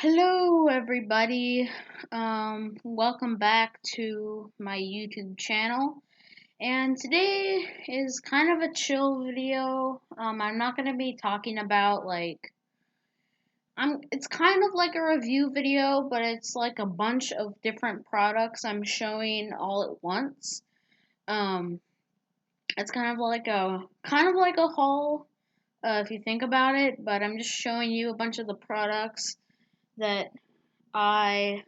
Hello, everybody. Welcome back to my YouTube channel. And today is kind of a chill video. I'm not gonna be talking about it's kind of like a review video, but it's like a bunch of different products I'm showing all at once. Um, it's kind of like a haul, if you think about it. But I'm just showing you a bunch of the products that I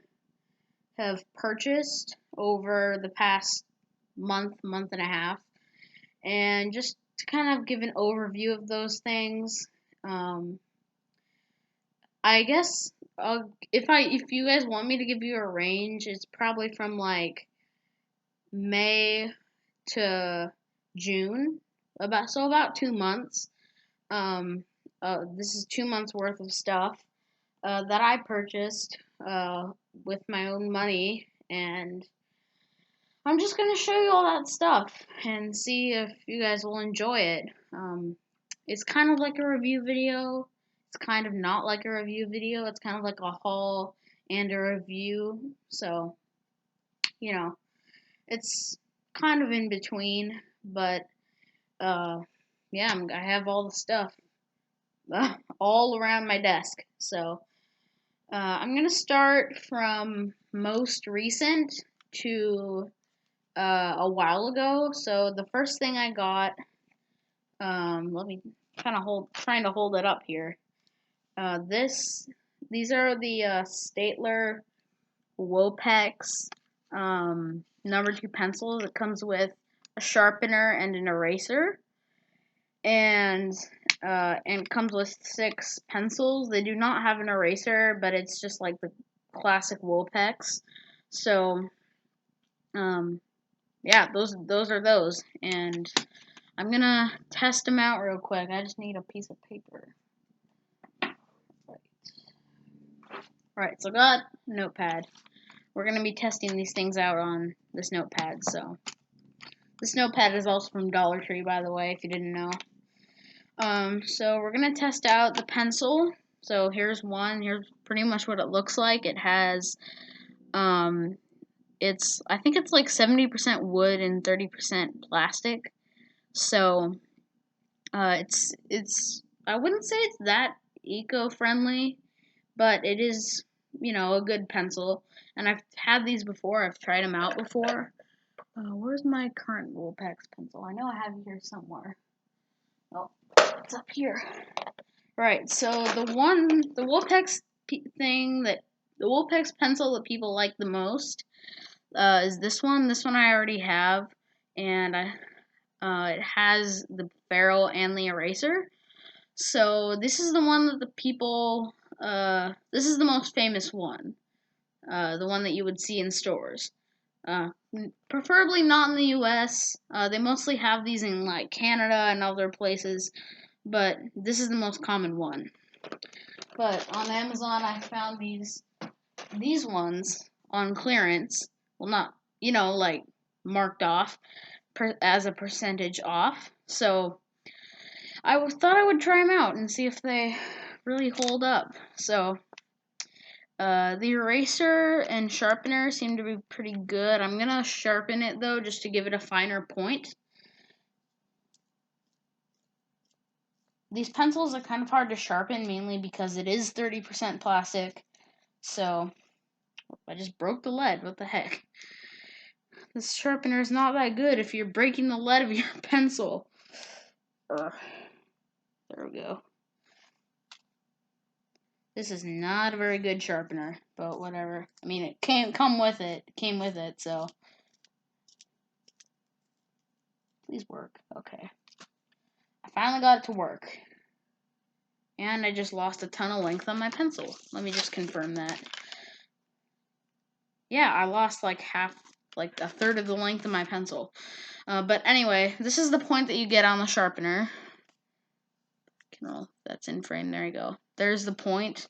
have purchased over the past month and a half, and just to kind of give an overview of those things. Um, I guess if you guys want me to give you a range, it's probably from like May to June, about 2 months. Um, this is 2 months worth of stuff that I purchased with my own money, and I'm just gonna show you all that stuff and see if you guys will enjoy it. It's kind of like a review video. It's kind of not like a review video. It's kind of like a haul and a review. So, you know, it's kind of in between. But, uh, yeah, I have all the stuff all around my desk. So, I'm gonna start from most recent to a while ago. So the first thing I got, let me trying to hold it up here. These are the Staedtler Wopex number 2 pencils. It comes with a sharpener and an eraser, and it comes with 6 pencils. They do not have an eraser, but it's just like the classic Wopex. So, yeah, those are those, and I'm gonna test them out real quick. I just need a piece of paper. Right, so I got a notepad. We're gonna be testing these things out on this notepad. So this notepad is also from Dollar Tree, by the way, if you didn't know. So we're gonna test out the pencil. So here's one. Here's pretty much what it looks like. It has, I think it's like 70% wood and 30% plastic. So, it's I wouldn't say it's that eco-friendly, but it is, a good pencil. And I've had these before. I've tried them out before. Where's my current Woolpex pencil? I know I have it here somewhere. Oh, it's up here. Right. So the Woolpex the Woolpex pencil that people like the most is this one. This one I already have, and it has the ferrule and the eraser. So this is the one that this is the most famous one. The one that you would see in stores. Uh, Preferably not in the US. They mostly have these in like Canada and other places, but this is the most common one. But on Amazon I found these ones on clearance. Well, not, like marked off as a percentage off. So I thought I would try them out and see if they really hold up. So the eraser and sharpener seem to be pretty good. I'm gonna sharpen it though, just to give it a finer point. These pencils are kind of hard to sharpen, mainly because it is 30% plastic. So I just broke the lead. What the heck? This sharpener is not that good if you're breaking the lead of your pencil. There we go. This is not a very good sharpener, but whatever. I mean, it came with it, so please work. Okay. I finally got it to work. And I just lost a ton of length on my pencil. Let me just confirm that. Yeah, I lost like a third of the length of my pencil. But anyway, this is the point that you get on the sharpener. That's in frame. There you go. There's the point.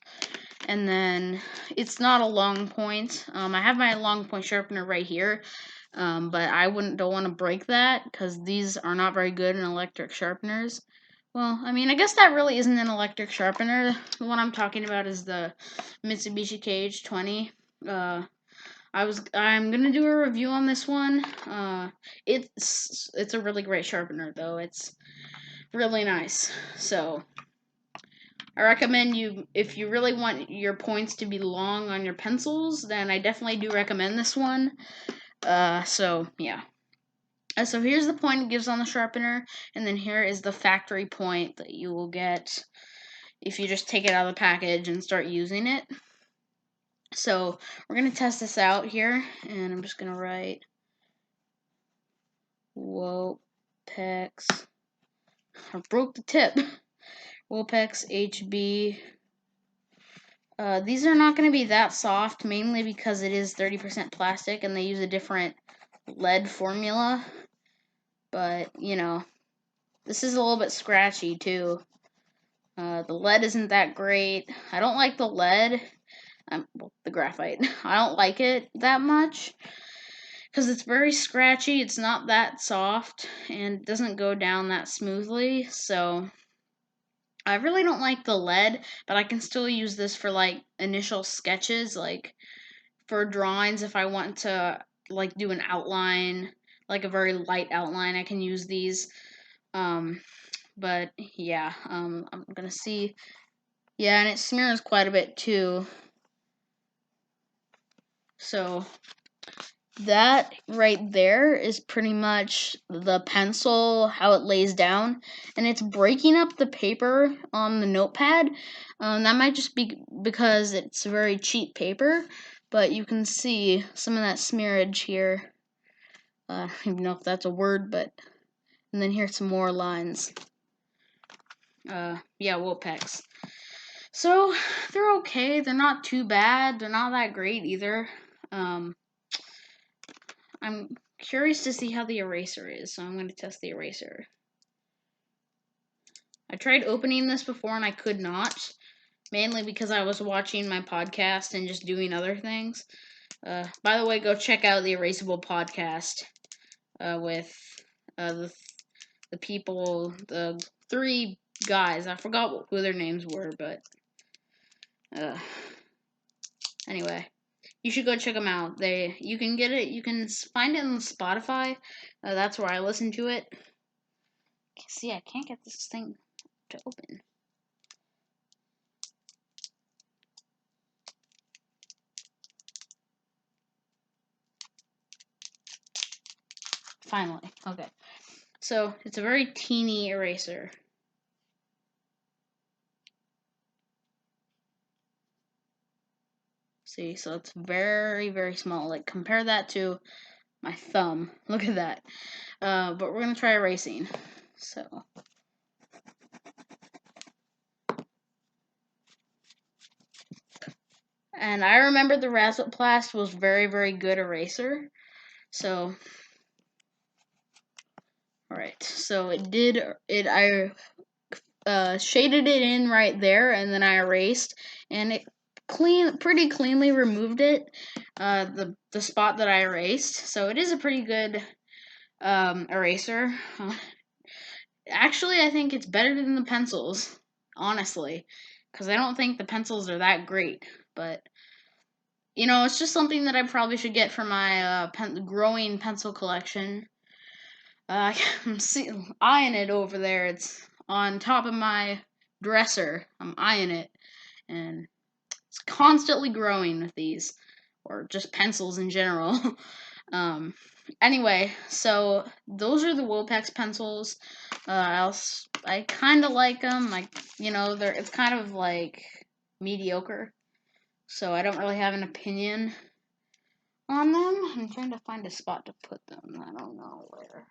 And then it's not a long point. I have my long point sharpener right here. But I don't want to break that because these are not very good in electric sharpeners. Well, I mean, I guess that really isn't an electric sharpener. The one I'm talking about is the Mitsubishi KH20. I'm gonna do a review on this one. It's a really great sharpener though. It's really nice. So I recommend you, if you really want your points to be long on your pencils, then I definitely do recommend this one. So yeah. So here's the point it gives on the sharpener, and then here is the factory point that you will get if you just take it out of the package and start using it. So we're going to test this out here, and I'm just going to write Wopex. I broke the tip. Wopex HB. These are not going to be that soft, mainly because it is 30% plastic and they use a different lead formula. But, you know, this is a little bit scratchy too. The lead isn't that great. I don't like the lead. Well, the graphite. I don't like it that much because it's very scratchy. It's not that soft and doesn't go down that smoothly. So I really don't like the lead, but I can still use this for like initial sketches, like for drawings if I want to like do an outline, like a very light outline. I can use these. But yeah, I'm gonna see. Yeah, and it smears quite a bit too. So that right there is pretty much the pencil, how it lays down, and it's breaking up the paper on the notepad. That might just be because it's very cheap paper, but you can see some of that smearage here. I don't even know if that's a word, but and then here's some more lines. Yeah, Wopex. So they're okay. They're not too bad. They're not that great either. I'm curious to see how the eraser is, so I'm going to test the eraser. I tried opening this before and I could not, mainly because I was watching my podcast and just doing other things. By the way, go check out the Erasable podcast with the people, the 3 guys. I forgot who their names were, but anyway. You should go check them out. You can get it. You can find it on Spotify. That's where I listen to it. See, I can't get this thing to open. Finally, okay. So it's a very teeny eraser. See, so it's very, very small. Like compare that to my thumb. Look at that. But we're gonna try erasing. So. And I remember the Razzleplast was very, very good eraser. So, alright. So I shaded it in right there, and then I erased, and it pretty cleanly removed it, the spot that I erased. So it is a pretty good eraser. Actually, I think it's better than the pencils, honestly, because I don't think the pencils are that great. But you know, it's just something that I probably should get for my growing pencil collection. I'm eyeing it over there. It's on top of my dresser. I'm eyeing it, and it's constantly growing with these, or just pencils in general. Anyway, so those are the Wopex pencils. I kind of like them. It's kind of like mediocre, so I don't really have an opinion on them. I'm trying to find a spot to put them. I don't know where.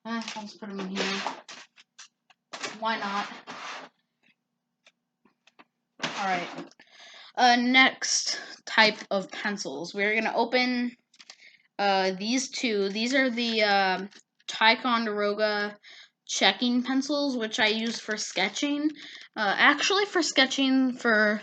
I'll just put them in here. Why not? Alright. Next type of pencils. We're going to open these two. These are the Ticonderoga checking pencils, which I use for sketching. Actually, for sketching for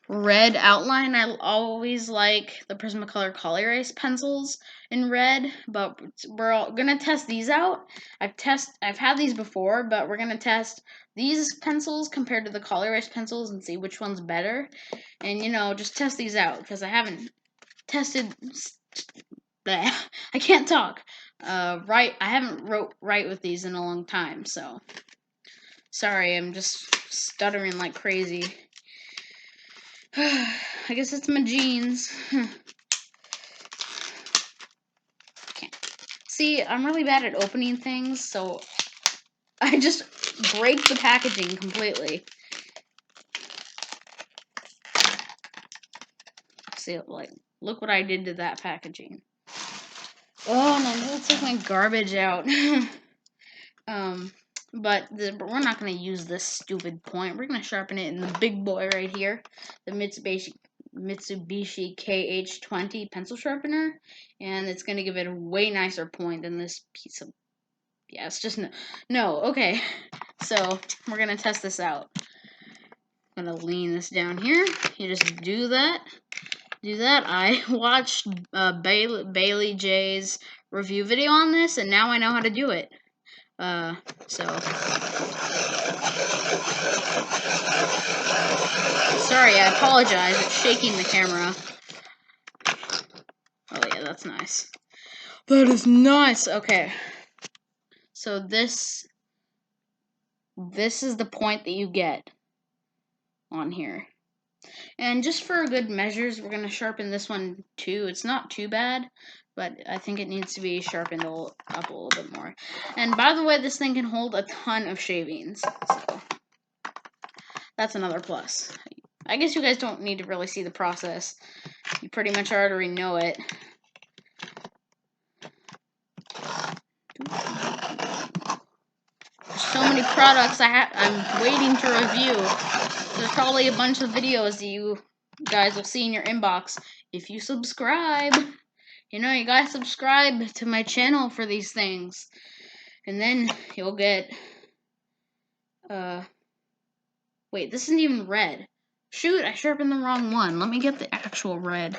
red outline. I always like the Prismacolor Color Erase pencils in red, but we're gonna test these out. I've had these before, but we're gonna test these pencils compared to the Color Erase pencils and see which one's better. And just test these out because I haven't tested. Bleh, I can't talk. I haven't wrote right with these in a long time, so sorry. I'm just stuttering like crazy. I guess it's my genes. See, I'm really bad at opening things, so I just break the packaging completely. See, like, look what I did to that packaging. Oh, no, let's take my garbage out. But we're not going to use this stupid point. We're going to sharpen it in the big boy right here, the Mitsubishi KH20 pencil sharpener, and it's going to give it a way nicer point than this piece of, yeah, it's just no, okay, so we're going to test this out. I'm going to lean this down here. You just do that. I watched Bailey J's review video on this, and now I know how to do it. So sorry, I apologize. It's shaking the camera. Oh yeah, that's nice. That is nice. Okay. So this is the point that you get on here. And just for good measures, we're going to sharpen this one too. It's not too bad, but I think it needs to be sharpened up a little bit more. And by the way, this thing can hold a ton of shavings, so that's another plus. I guess you guys don't need to really see the process. You pretty much already know it. There's so many products I'm waiting to review. There's probably a bunch of videos that you guys will see in your inbox if you subscribe. You gotta subscribe to my channel for these things. And then you'll get, wait, this isn't even red. Shoot, I sharpened the wrong one. Let me get the actual red.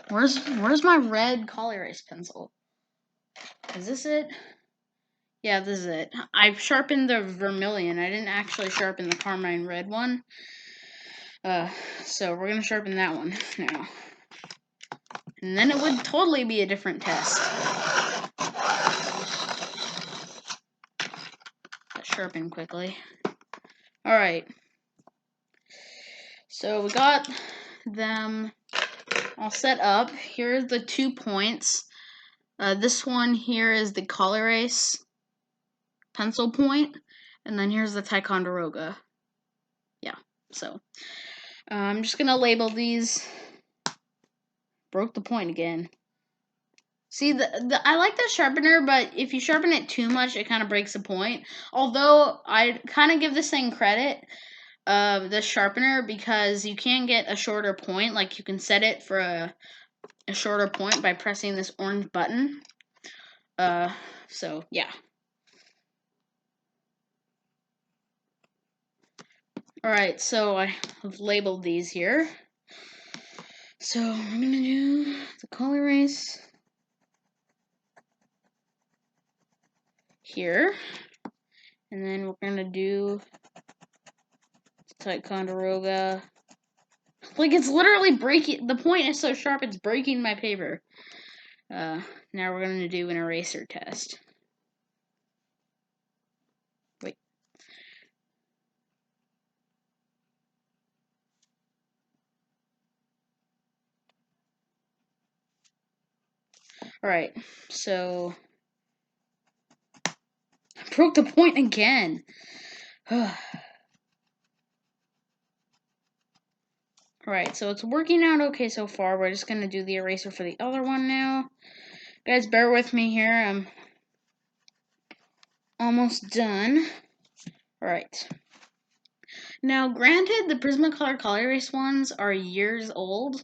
Where's my red Color Erase pencil? Is this it? Yeah, this is it. I've sharpened the vermilion. I didn't actually sharpen the carmine red one. So we're gonna sharpen that one now. And then it would totally be a different test. Let's sharpen quickly. Alright. So we got them all set up. Here's the 2 points. This one here is the Color Erase pencil point. And then here's the Ticonderoga. Yeah, so I'm just gonna label these. Broke the point again. See, I like the sharpener, but if you sharpen it too much, it kind of breaks the point. Although, I kind of give this thing credit, the sharpener, because you can get a shorter point. Like, you can set it for a shorter point by pressing this orange button. So, yeah. Alright, so I have labeled these here. So, we're going to do the Color Erase here. And then we're going to do Ticonderoga. Like, it's literally breaking. The point is so sharp, it's breaking my paper. Now we're going to do an eraser test. Wait. Alright, so I broke the point again. Alright, so it's working out okay so far. We're just going to do the eraser for the other one now. Guys, bear with me here. I'm almost done. Alright. Now, granted, the Prismacolor Color Erase ones are years old.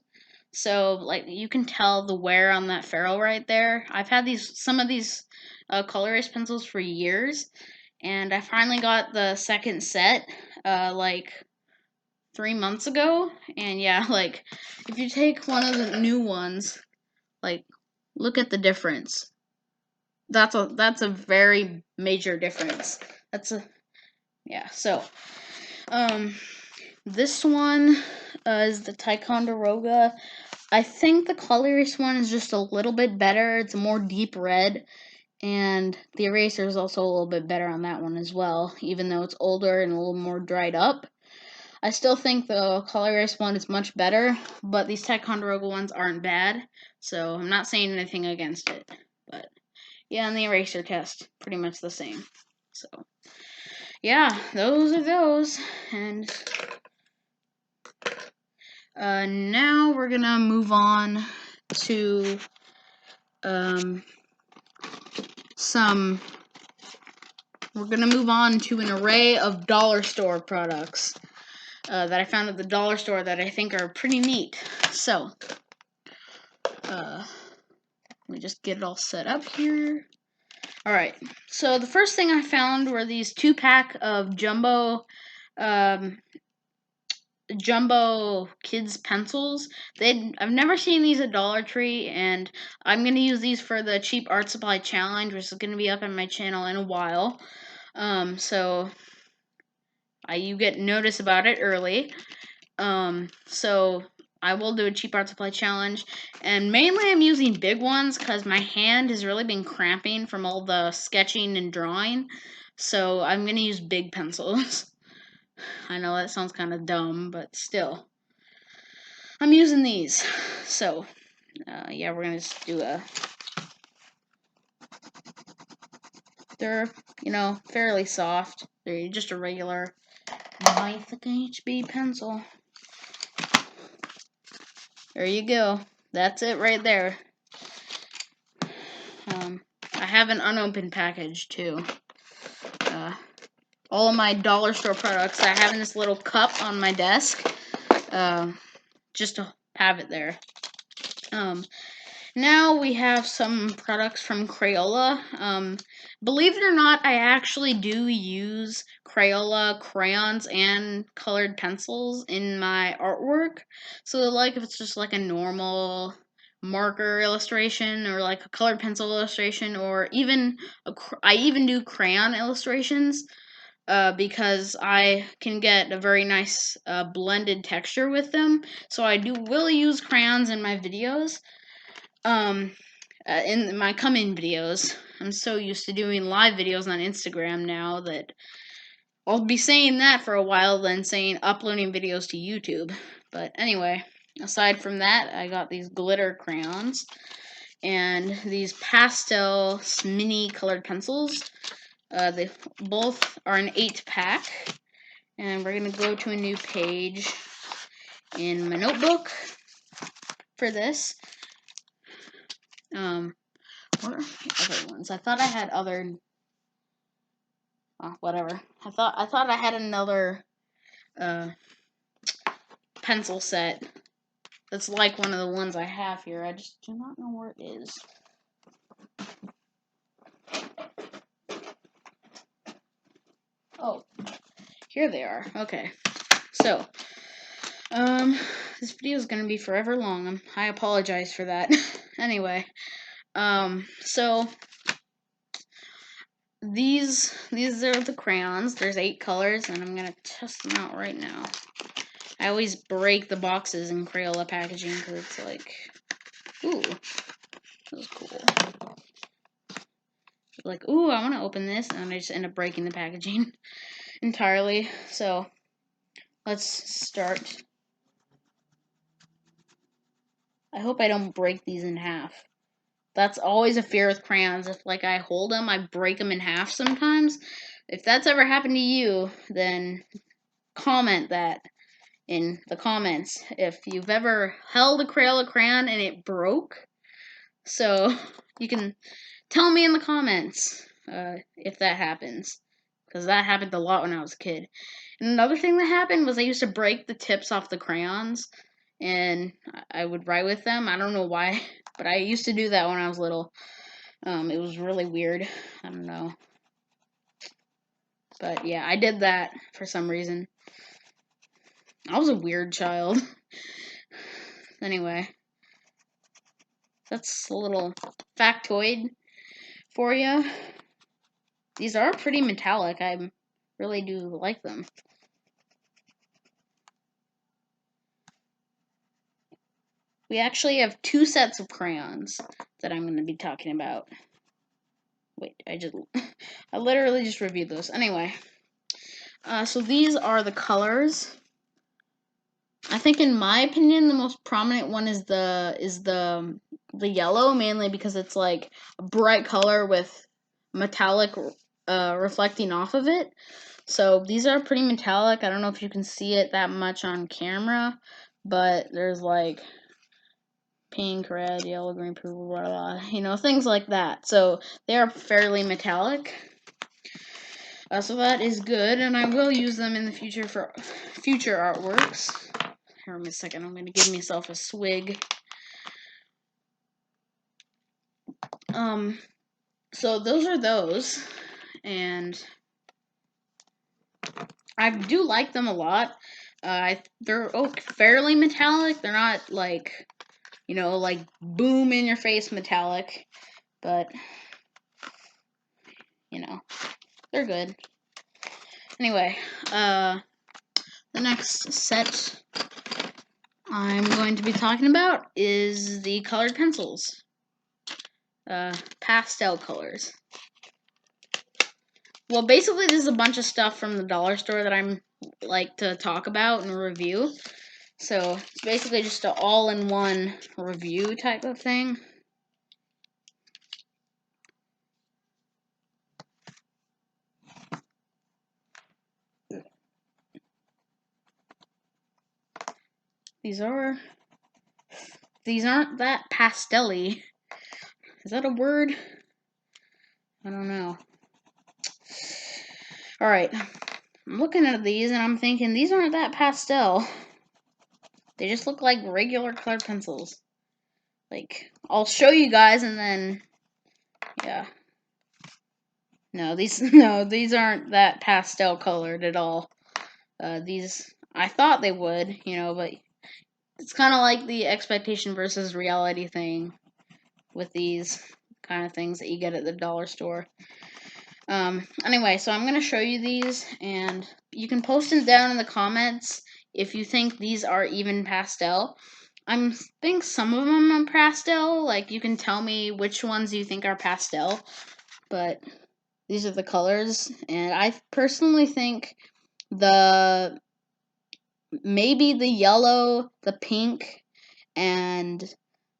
So, like, you can tell the wear on that ferrule right there. I've had some of these Color Erase pencils for years. And I finally got the second set, like, 3 months ago, and yeah, like if you take one of the new ones, like look at the difference. That's a very major difference. Yeah. So, this one is the Ticonderoga. I think the colorless one is just a little bit better. It's a more deep red, and the eraser is also a little bit better on that one as well, even though it's older and a little more dried up. I still think the colorless one is much better, but these Ticonderoga ones aren't bad, so I'm not saying anything against it. But yeah, and the eraser test, pretty much the same. So yeah, those are those, and now we're gonna move on to we're gonna move on to an array of dollar store products that I found at the dollar store that I think are pretty neat. So let me just get it all set up here. Alright, so the first thing I found were these 2-pack of jumbo kids pencils. I've never seen these at Dollar Tree, and I'm gonna use these for the cheap art supply challenge, which is gonna be up on my channel in a while. So you get notice about it early. So I will do a cheap art supply challenge, and mainly I'm using big ones because my hand has really been cramping from all the sketching and drawing. So I'm gonna use big pencils. I know that sounds kind of dumb, but still. I'm using these. So, yeah, we're going to just do they're, fairly soft. They're just a regular Lithic HB pencil. There you go. That's it right there. I have an unopened package, too. All of my dollar store products I have in this little cup on my desk. Just to have it there. Now we have some products from Crayola. Believe it or not, I actually do use Crayola crayons and colored pencils in my artwork. So like if it's just like a normal marker illustration or like a colored pencil illustration, or even I even do crayon illustrations. Because I can get a very nice blended texture with them. So I will use crayons in my videos. In my coming videos. I'm so used to doing live videos on Instagram now that I'll be saying that for a while, then saying uploading videos to YouTube. But anyway, aside from that, I got these glitter crayons and these pastel mini colored pencils. They both are an 8-pack, and we're gonna go to a new page in my notebook for this. What are the other ones? I thought I had other. Oh, whatever. I thought I had another pencil set that's like one of the ones I have here. I just do not know where it is. Oh, here they are. Okay. So, this video is gonna be forever long. I apologize for that. Anyway, so these are the crayons. There's 8 colors, and I'm gonna test them out right now. I always break the boxes in Crayola packaging because it's like, ooh, this is cool. Like, ooh, I want to open this, and I just end up breaking the packaging entirely. So let's start. I hope I don't break these in half. That's always a fear with crayons. If like I hold them, I break them in half sometimes. If that's ever happened to you, then comment that in the comments if you've ever held a Crayola crayon and it broke. So you can tell me in the comments if that happens, because that happened a lot when I was a kid. And another thing that happened was I used to break the tips off the crayons, and I would write with them. I don't know why, but I used to do that when I was little. It was really weird. I don't know. But yeah, I did that for some reason. I was a weird child. Anyway, that's a little factoid for you. These are pretty metallic. I really do like them. We actually have 2 sets of crayons that I'm going to be talking about. Wait, I literally just reviewed those. Anyway, so these are the colors. I think, in my opinion, the most prominent one is the yellow, mainly because it's like a bright color with metallic reflecting off of it. So these are pretty metallic. I don't know if you can see it that much on camera, but there's like pink, red, yellow, green, purple, blah, blah, you know, things like that. So they are fairly metallic. So that is good, and I will use them in the future for future artworks. Here, a second, I'm going to give myself a swig. So those are those, and I do like them a lot. They're fairly metallic. They're not like, you know, like boom in your face metallic, but you know, they're good. Anyway, the next set I'm going to be talking about is the colored pencils. Pastel colors. Well, basically, this is a bunch of stuff from the dollar store that I'm like to talk about and review. So it's basically just an all-in-one review type of thing. These aren't that pastel-y. Is that a word? I don't know. Alright. I'm looking at these and I'm thinking these aren't that pastel. They just look like regular colored pencils. Like, I'll show you guys and then, yeah. No, these aren't that pastel colored at all. These, I thought they would, you know, but it's kind of like the expectation versus reality thing with these kind of things that you get at the dollar store. Anyway, so I'm going to show you these, and you can post them down in the comments if you think these are even pastel. I think some of them are pastel. Like, you can tell me which ones you think are pastel, but these are the colors, and I personally think maybe the yellow, the pink, and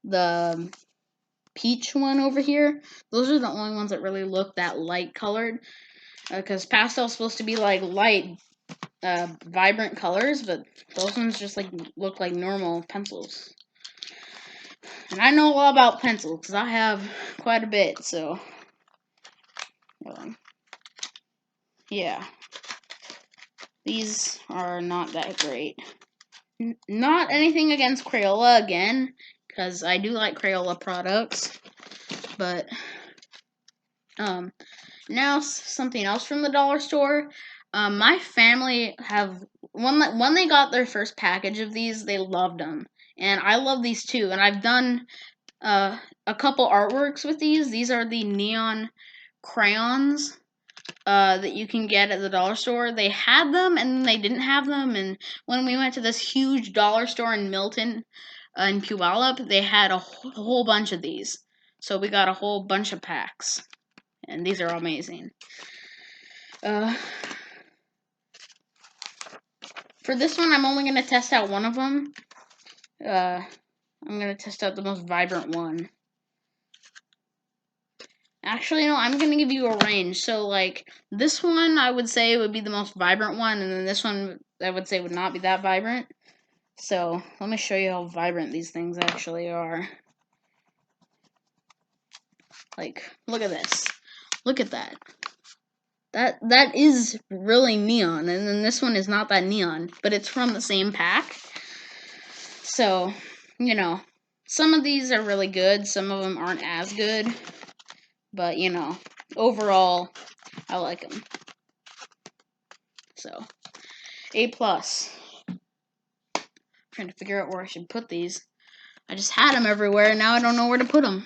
the peach one over here, those are the only ones that really look that light colored, because pastel's supposed to be like light, vibrant colors, but those ones just like look like normal pencils. And I know a lot about pencils because I have quite a bit, so yeah, these are not that great. Not anything against Crayola again, because I do like Crayola products, but now something else from the dollar store. My family have when they got their first package of these, they loved them, and I love these too. And I've done a couple artworks with these. These are the neon crayons that you can get at the dollar store. They had them and then they didn't have them, and when we went to this huge dollar store in Milton, in Puyallup, they had a whole bunch of these. So we got a whole bunch of packs, and these are amazing. For this one, I'm only going to test out one of them. I'm going to test out the most vibrant one. Actually, no, I'm going to give you a range. So, like, this one, I would say would be the most vibrant one, and then this one, I would say would not be that vibrant. So, let me show you how vibrant these things actually are. Like, look at this. Look at that. That is really neon, and then this one is not that neon, but it's from the same pack. So, you know, some of these are really good, some of them aren't as good, but, you know, overall, I like them. So, A+. trying to figure out where I should put these. I just had them everywhere, and now I don't know where to put them.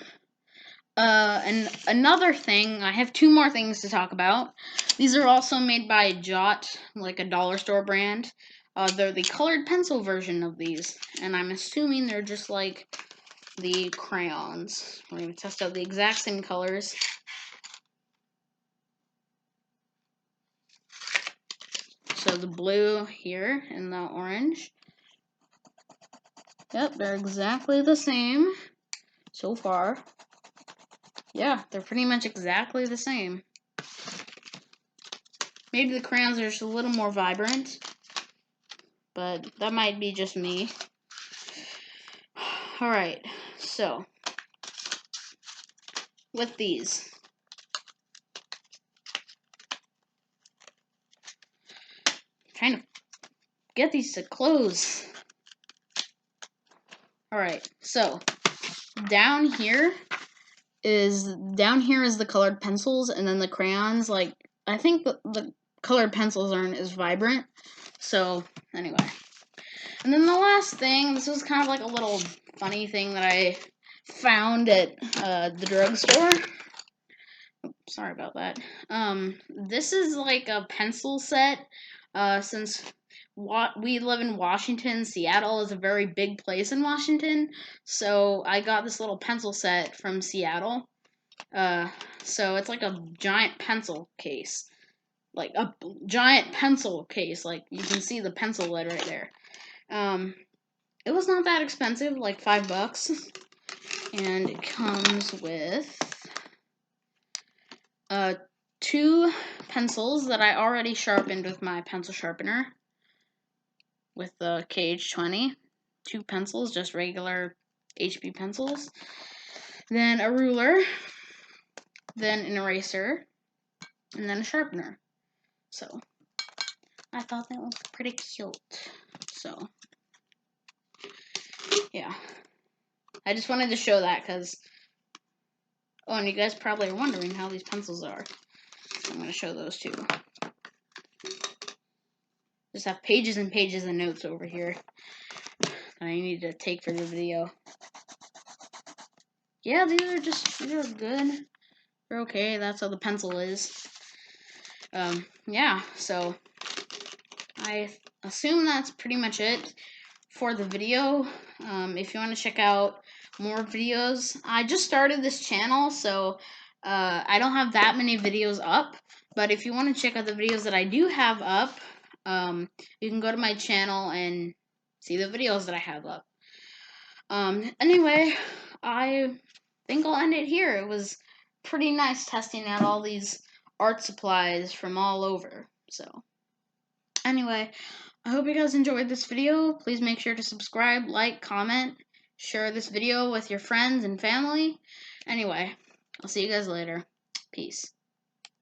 And another thing, I have 2 more things to talk about. These are also made by Jot, like a dollar store brand. They're the colored pencil version of these, and I'm assuming they're just like the crayons. We're going to test out the exact same colors. So the blue here and the orange. Yep, they're exactly the same so far. Yeah, they're pretty much exactly the same. Maybe the crayons are just a little more vibrant, but that might be just me. Alright, so with these, I'm trying to get these to close. Alright, so down here is the colored pencils, and then the crayons, like, I think the colored pencils aren't as vibrant. So anyway, and then the last thing, this was kind of like a little funny thing that I found at the drugstore. Sorry about that. This is like a pencil set. Since we live in Washington, Seattle is a very big place in Washington, so I got this little pencil set from Seattle. So it's like a giant pencil case. Like a giant pencil case. Like you can see the pencil lid right there. It was not that expensive, like $5. And it comes with 2 pencils that I already sharpened with my pencil sharpener with the KH20. 2 pencils, just regular HB pencils. Then a ruler, then an eraser, and then a sharpener. So I thought that was pretty cute. So yeah, I just wanted to show that because, oh, and you guys probably are wondering how these pencils are. So I'm going to show those too. Just have pages and pages of notes over here that I need to take for the video. Yeah, these are good. They're okay. That's how the pencil is. Yeah, so I assume that's pretty much it for the video. If you want to check out more videos, I just started this channel, so I don't have that many videos up. But if you want to check out the videos that I do have up, you can go to my channel and see the videos that I have up. Anyway, I think I'll end it here. It was pretty nice testing out all these art supplies from all over. So, anyway, I hope you guys enjoyed this video. Please make sure to subscribe, like, comment, share this video with your friends and family. Anyway, I'll see you guys later. Peace.